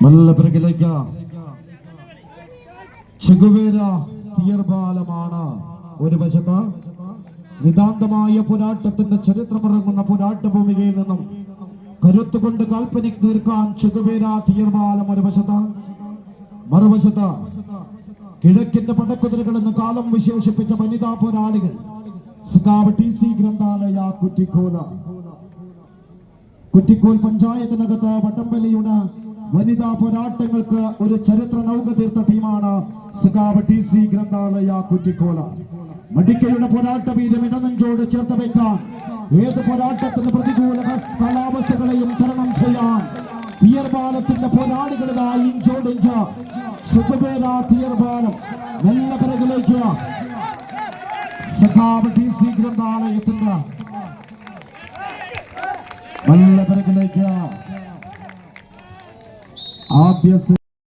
മല്ലപുരകിലേക്ക് Che Guevara തീർപാലമാണ്. ഒരു വശത്ത് നിതാന്തമായ പോരാട്ടത്തിന്റെ ചരിത്രമിറങ്ങുന്ന പോരാട്ടഭൂമികയിൽ നിന്നും കരുത്തുകൊണ്ട് കാൽപ്പനിക് തീർക്കാൻ ചെഗുവേര തീർപാലം ഒരു വശത്ത്, മറുവശത്ത് കിഴക്കിന്റെ പടക്കുതിരകൾ എന്ന് കാലം വിശേഷിപ്പിച്ച വനിതാ പോരാളികൾ സഖാവ് TC ഗ്രന്ഥാലയ കുറ്റിക്കോൽ പഞ്ചായത്തിനകത്ത് വട്ടംവലിയുടെ വനിതാ പോരാട്ടങ്ങൾക്ക് ഒരു ചരിത്ര നൗക തീർത്ത ടീമാണ് സഖാവ് TC ഗ്രന്ഥാലയ കുറ്റിക്കോല. മടിക്കയുടെ പോരാട്ട വീര്യം ഇടനെഞ്ചോട് ചേർത്ത് വെക്കാൻ, ഏത് പോരാട്ടത്തിന് പ്രതികൂല കാലാവസ്ഥകളെയും തരണം ചെയ്യാൻ തീർപാലത്തിന്റെ പോരാളികളായി ഇഞ്ചോടിഞ്ച് ചെഗുവേര തീർപാലം നല്ല പിറകിലേക്ക് സഖാവ് TC ഗ്രന്ഥാലയത്തിന്റെ നല്ല പിറകിലേക്ക് ആദ്യ